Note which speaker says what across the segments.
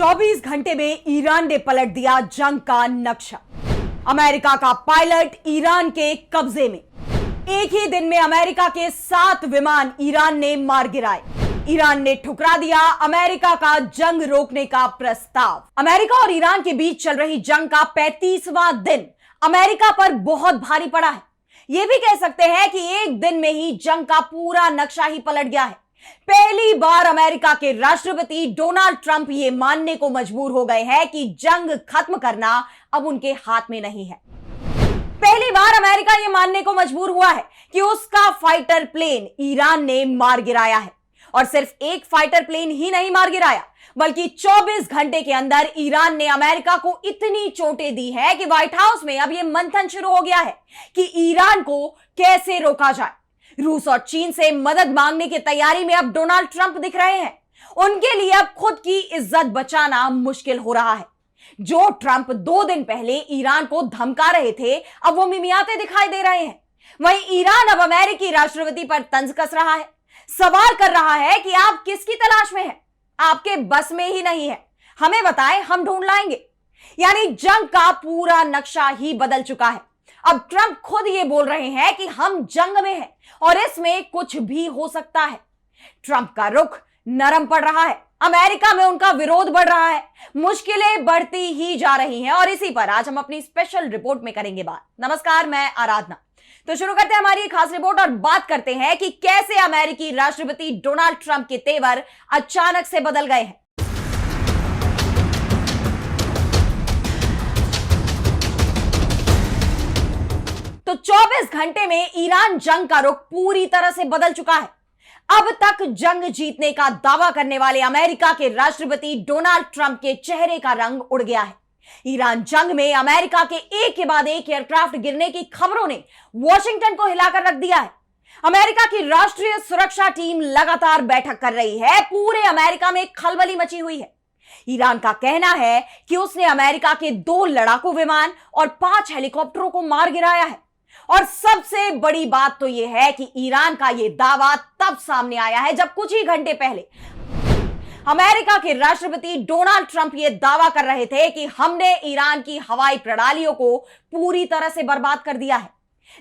Speaker 1: 24 घंटे में ईरान ने पलट दिया जंग का नक्शा। अमेरिका का पायलट ईरान के कब्जे में। एक ही दिन में अमेरिका के 7 विमान ईरान ने मार गिराए। ईरान ने ठुकरा दिया अमेरिका का जंग रोकने का प्रस्ताव। अमेरिका और ईरान के बीच चल रही जंग का 35वां दिन अमेरिका पर बहुत भारी पड़ा है। यह भी कह सकते हैं कि एक दिन में ही जंग का पूरा नक्शा ही पलट गया है। पहली बार अमेरिका के राष्ट्रपति डोनाल्ड ट्रंप ये मानने को मजबूर हो गए हैं कि जंग खत्म करना अब उनके हाथ में नहीं है। पहली बार अमेरिका ये मानने को मजबूर हुआ है कि उसका फाइटर प्लेन ईरान ने मार गिराया है। और सिर्फ एक फाइटर प्लेन ही नहीं मार गिराया, बल्कि 24 घंटे के अंदर ईरान ने अमेरिका को इतनी चोटें दी है कि व्हाइट हाउस में अब यह मंथन शुरू हो गया है कि ईरान को कैसे रोका जाए। रूस और चीन से मदद मांगने की तैयारी में अब डोनाल्ड ट्रंप दिख रहे हैं। उनके लिए अब खुद की इज्जत बचाना मुश्किल हो रहा है। जो ट्रंप 2 दिन पहले ईरान को धमका रहे थे, अब वो मिमियाते दिखाई दे रहे हैं। वहीं ईरान अब अमेरिकी राष्ट्रपति पर तंज कस रहा है, सवाल कर रहा है कि आप किसकी तलाश में हैं? आपके बस में ही नहीं है, हमें बताएं, हम ढूंढ लाएंगे। यानी जंग का पूरा नक्शा ही बदल चुका है। अब ट्रंप खुद ये बोल रहे हैं कि हम जंग में हैं और इसमें कुछ भी हो सकता है। ट्रंप का रुख नरम पड़ रहा है, अमेरिका में उनका विरोध बढ़ रहा है, मुश्किलें बढ़ती ही जा रही हैं और इसी पर आज हम अपनी स्पेशल रिपोर्ट में करेंगे बात। नमस्कार, मैं आराधना। तो शुरू करते हैं हमारी खास रिपोर्ट और बात करते हैं कि कैसे अमेरिकी राष्ट्रपति डोनाल्ड ट्रंप के तेवर अचानक से बदल गए हैं। तो 24 घंटे में ईरान जंग का रुख पूरी तरह से बदल चुका है। अब तक जंग जीतने का दावा करने वाले अमेरिका के राष्ट्रपति डोनाल्ड ट्रंप के चेहरे का रंग उड़ गया है। ईरान जंग में अमेरिका के एक के बाद एक एयरक्राफ्ट गिरने की खबरों ने वॉशिंगटन को हिलाकर रख दिया है। अमेरिका की राष्ट्रीय सुरक्षा टीम लगातार बैठक कर रही है। पूरे अमेरिका में खलबली मची हुई है। ईरान का कहना है कि उसने अमेरिका के 2 लड़ाकू विमान और 5 हेलीकॉप्टरों को मार गिराया है। और सबसे बड़ी बात तो यह है कि ईरान का यह दावा तब सामने आया है जब कुछ ही घंटे पहले अमेरिका के राष्ट्रपति डोनाल्ड ट्रंप यह दावा कर रहे थे कि हमने ईरान की हवाई प्रणालियों को पूरी तरह से बर्बाद कर दिया है।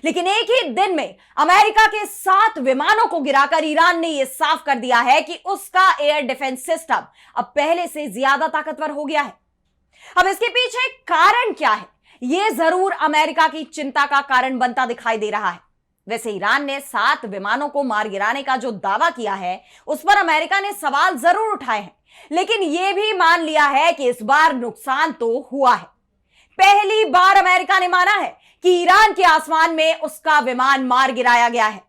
Speaker 1: लेकिन एक ही दिन में अमेरिका के 7 विमानों को गिराकर ईरान ने यह साफ कर दिया है कि उसका एयर डिफेंस सिस्टम अब पहले से ज्यादा ताकतवर हो गया है। अब इसके पीछे कारण क्या है, यह जरूर अमेरिका की चिंता का कारण बनता दिखाई दे रहा है। वैसे ईरान ने 7 विमानों को मार गिराने का जो दावा किया है, उस पर अमेरिका ने सवाल जरूर उठाए हैं, लेकिन यह भी मान लिया है कि इस बार नुकसान तो हुआ है। पहली बार अमेरिका ने माना है कि ईरान के आसमान में उसका विमान मार गिराया गया है।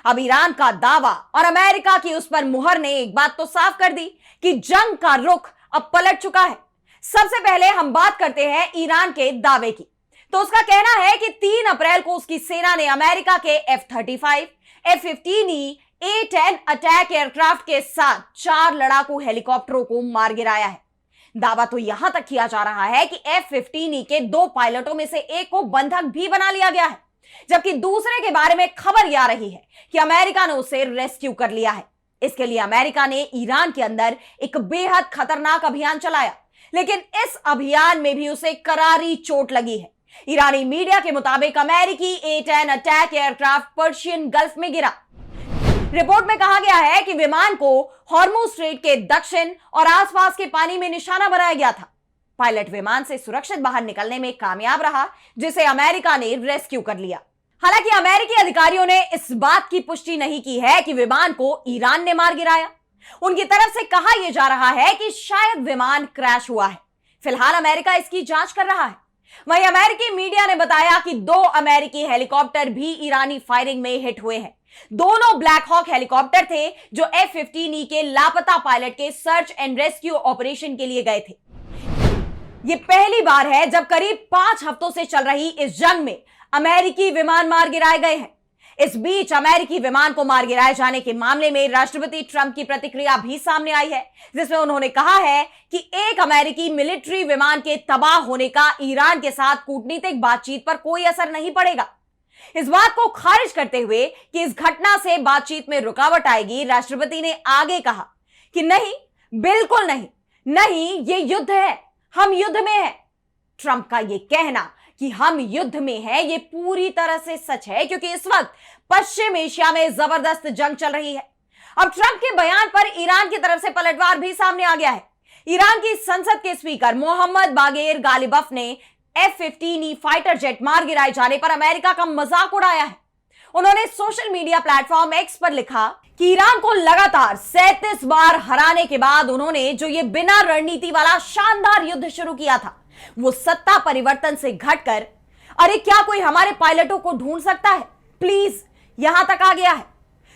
Speaker 1: अब ईरान का दावा और अमेरिका की उस पर मुहर ने एक बात तो साफ कर दी कि जंग का रुख अब पलट चुका है। सबसे पहले हम बात करते हैं ईरान के दावे की। तो उसका कहना है कि 3 अप्रैल को उसकी सेना ने अमेरिका के F-35, F-15E, A-10 attack aircraft के साथ 4 लड़ाकू हेलीकॉप्टरों को मार गिराया है। दावा तो यहां तक किया जा रहा है कि F-15E के 2 पायलटों में से एक को बंधक भी बना लिया गया है, जबकि दूसरे के बारे में खबर यह आ रही है कि अमेरिका ने उसे रेस्क्यू कर लिया है। इसके लिए अमेरिका ने ईरान के अंदर एक बेहद खतरनाक अभियान चलाया, लेकिन इस अभियान में भी उसे करारी चोट लगी है। ईरानी मीडिया के मुताबिक अमेरिकी A-10 attack aircraft Persian gulf में गिरा। रिपोर्ट में कहा गया है कि विमान को हॉर्मुज स्ट्रेट के दक्षिण और आसपास के पानी में निशाना बनाया गया था। पायलट विमान से सुरक्षित बाहर निकलने में कामयाब रहा, जिसे अमेरिका ने रेस्क्यू कर लिया। हालांकि अमेरिकी अधिकारियों ने इस बात की पुष्टि नहीं की है कि विमान को ईरान ने मार गिराया। उनकी तरफ से कहा यह जा रहा है कि शायद विमान क्रैश हुआ है। फिलहाल अमेरिका इसकी जांच कर रहा है। वहीं अमेरिकी मीडिया ने बताया कि 2 अमेरिकी हेलीकॉप्टर भी ईरानी फायरिंग में हिट हुए हैं। दोनों ब्लैक हॉक हेलीकॉप्टर थे जो F-15E के लापता पायलट के सर्च एंड रेस्क्यू ऑपरेशन के लिए गए थे। यह पहली बार है जब करीब 5 हफ्तों से चल रही इस जंग में अमेरिकी विमान मार गिराए गए हैं। इस बीच अमेरिकी विमान को मार गिराए जाने के मामले में राष्ट्रपति ट्रंप की प्रतिक्रिया भी सामने आई है, जिसमें उन्होंने कहा है कि एक अमेरिकी मिलिट्री विमान के तबाह होने का ईरान के साथ कूटनीतिक बातचीत पर कोई असर नहीं पड़ेगा। इस बात को खारिज करते हुए कि इस घटना से बातचीत में रुकावट आएगी, राष्ट्रपति ने आगे कहा कि नहीं, बिल्कुल नहीं, नहीं, ये युद्ध है, हम युद्ध में हैं। ट्रंप का ये कहना कि हम युद्ध में हैं, ये पूरी तरह से सच है, क्योंकि इस वक्त पश्चिम एशिया में जबरदस्त जंग चल रही है। अब ट्रंप के बयान पर ईरान की तरफ से पलटवार भी सामने आ गया है। ईरान की संसद के स्पीकर मोहम्मद बागेर गालिबफ ने F-15E फाइटर जेट मार गिराए जाने पर अमेरिका का मजाक उड़ाया है। उन्होंने सोशल मीडिया प्लेटफॉर्म एक्स पर लिखा कि ईरान को लगातार 37 बार हराने के बाद उन्होंने जो ये बिना रणनीति वाला शानदार युद्ध शुरू किया था, वो सत्ता परिवर्तन से घटकर अरे क्या कोई हमारे पायलटों को ढूंढ सकता है, प्लीज, यहां तक आ गया है।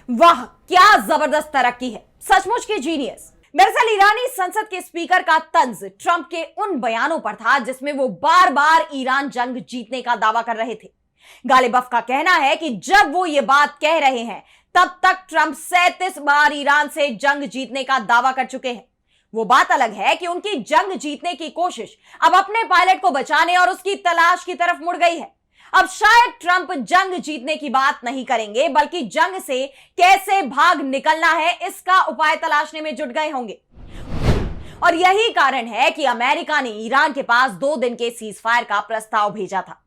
Speaker 1: वाह, क्या जबरदस्त तरक्की है, सचमुच की जीनियस। दरअसल ईरानी संसद के स्पीकर का तंज ट्रंप के उन बयानों पर था जिसमें वो बार बार ईरान जंग जीतने का दावा कर रहे थे। गालिबफ का कहना है कि जब वो ये बात कह रहे हैं तब तक ट्रंप 37 बार ईरान से जंग जीतने का दावा कर चुके हैं। वो बात अलग है कि उनकी जंग जीतने की कोशिश अब अपने पायलट को बचाने और उसकी तलाश की तरफ मुड़ गई है। अब शायद ट्रंप जंग जीतने की बात नहीं करेंगे, बल्कि जंग से कैसे भाग निकलना है इसका उपाय तलाशने में जुट गए होंगे। और यही कारण है कि अमेरिका ने ईरान के पास 2 दिन के सीज फायर का प्रस्ताव भेजा था।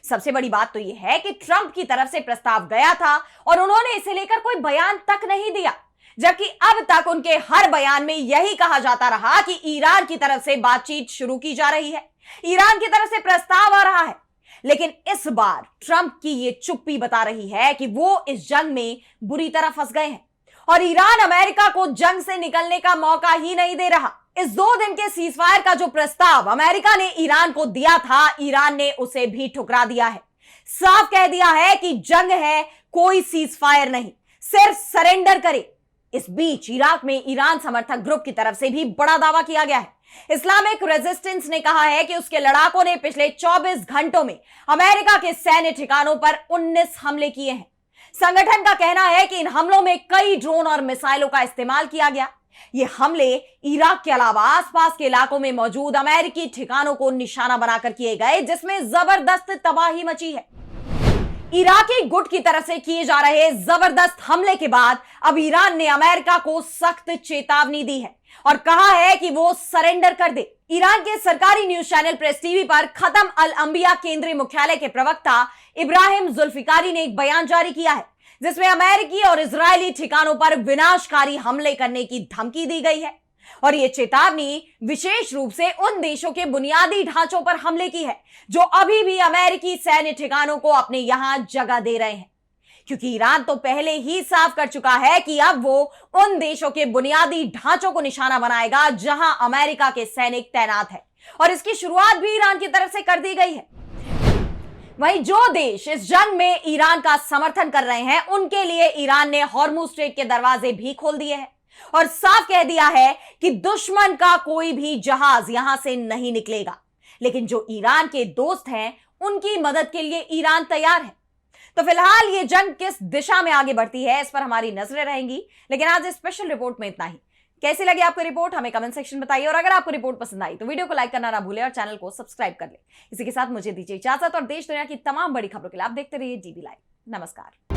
Speaker 1: सबसे बड़ी बात तो यह है कि ट्रंप की तरफ से प्रस्ताव गया था और उन्होंने इसे लेकर कोई बयान तक नहीं दिया, जबकि अब तक उनके हर बयान में यही कहा जाता रहा कि ईरान की तरफ से बातचीत शुरू की जा रही है, ईरान की तरफ से प्रस्ताव आ रहा है। लेकिन इस बार ट्रंप की ये चुप्पी बता रही है कि वो इस जंग में बुरी तरह फंस गए हैं और ईरान अमेरिका को जंग से निकलने का मौका ही नहीं दे रहा। इस 2 दिन के सीजफायर का जो प्रस्ताव अमेरिका ने ईरान को दिया था, ईरान ने उसे भी ठुकरा दिया है। साफ कह दिया है कि जंग है, कोई सीजफायर नहीं, सिर्फ सरेंडर करे। इस बीच इराक में ईरान समर्थक ग्रुप की तरफ से भी बड़ा दावा किया गया है। इस्लामिक रेजिस्टेंस ने कहा है कि उसके लड़ाकों ने पिछले 24 घंटों में अमेरिका के सैन्य ठिकानों पर 19 हमले किए हैं। संगठन का कहना है कि इन हमलों में कई ड्रोन और मिसाइलों का इस्तेमाल किया गया। ये हमले इराक के अलावा आसपास के इलाकों में मौजूद अमेरिकी ठिकानों को निशाना बनाकर किए गए, जिसमें जबरदस्त तबाही मची है। इराकी गुट की तरफ से किए जा रहे जबरदस्त हमले के बाद अब ईरान ने अमेरिका को सख्त चेतावनी दी है और कहा है कि वो सरेंडर कर दे। ईरान के सरकारी न्यूज चैनल प्रेस टीवी पर खत्म अल अंबिया केंद्रीय मुख्यालय के प्रवक्ता इब्राहिम जुल्फिकारी ने एक बयान जारी किया है, जिसमें अमेरिकी और इजरायली ठिकानों पर विनाशकारी हमले करने की धमकी दी गई है। और यह चेतावनी विशेष रूप से उन देशों के बुनियादी ढांचों पर हमले की है जो अभी भी अमेरिकी सैन्य ठिकानों को अपने यहां जगह दे रहे हैं, क्योंकि ईरान तो पहले ही साफ कर चुका है कि अब वो उन देशों के बुनियादी ढांचों को निशाना बनाएगा जहां अमेरिका के सैनिक तैनात हैं, और इसकी शुरुआत भी ईरान की तरफ से कर दी गई है। वहीं जो देश इस जंग में ईरान का समर्थन कर रहे हैं, उनके लिए ईरान ने हॉर्मुज स्ट्रेट के दरवाजे भी खोल दिए हैं और साफ कह दिया है कि दुश्मन का कोई भी जहाज यहां से नहीं निकलेगा। लेकिन जो ईरान के दोस्त हैं, उनकी मदद के लिए ईरान तैयार है। तो फिलहाल ये जंग किस दिशा में आगे बढ़ती है, इस पर हमारी नजरें रहेंगी। लेकिन आज इस स्पेशल रिपोर्ट में इतना ही। कैसी लगी आपको रिपोर्ट, हमें कमेंट सेक्शन में बताइए, और अगर आपको रिपोर्ट पसंद आई तो वीडियो को लाइक करना ना भूलें और चैनल को सब्सक्राइब कर ले। इसी के साथ मुझे दीजिए इजाजत, और देश दुनिया की तमाम बड़ी खबरों के लिए आप देखते रहिए DB लाइव। नमस्कार।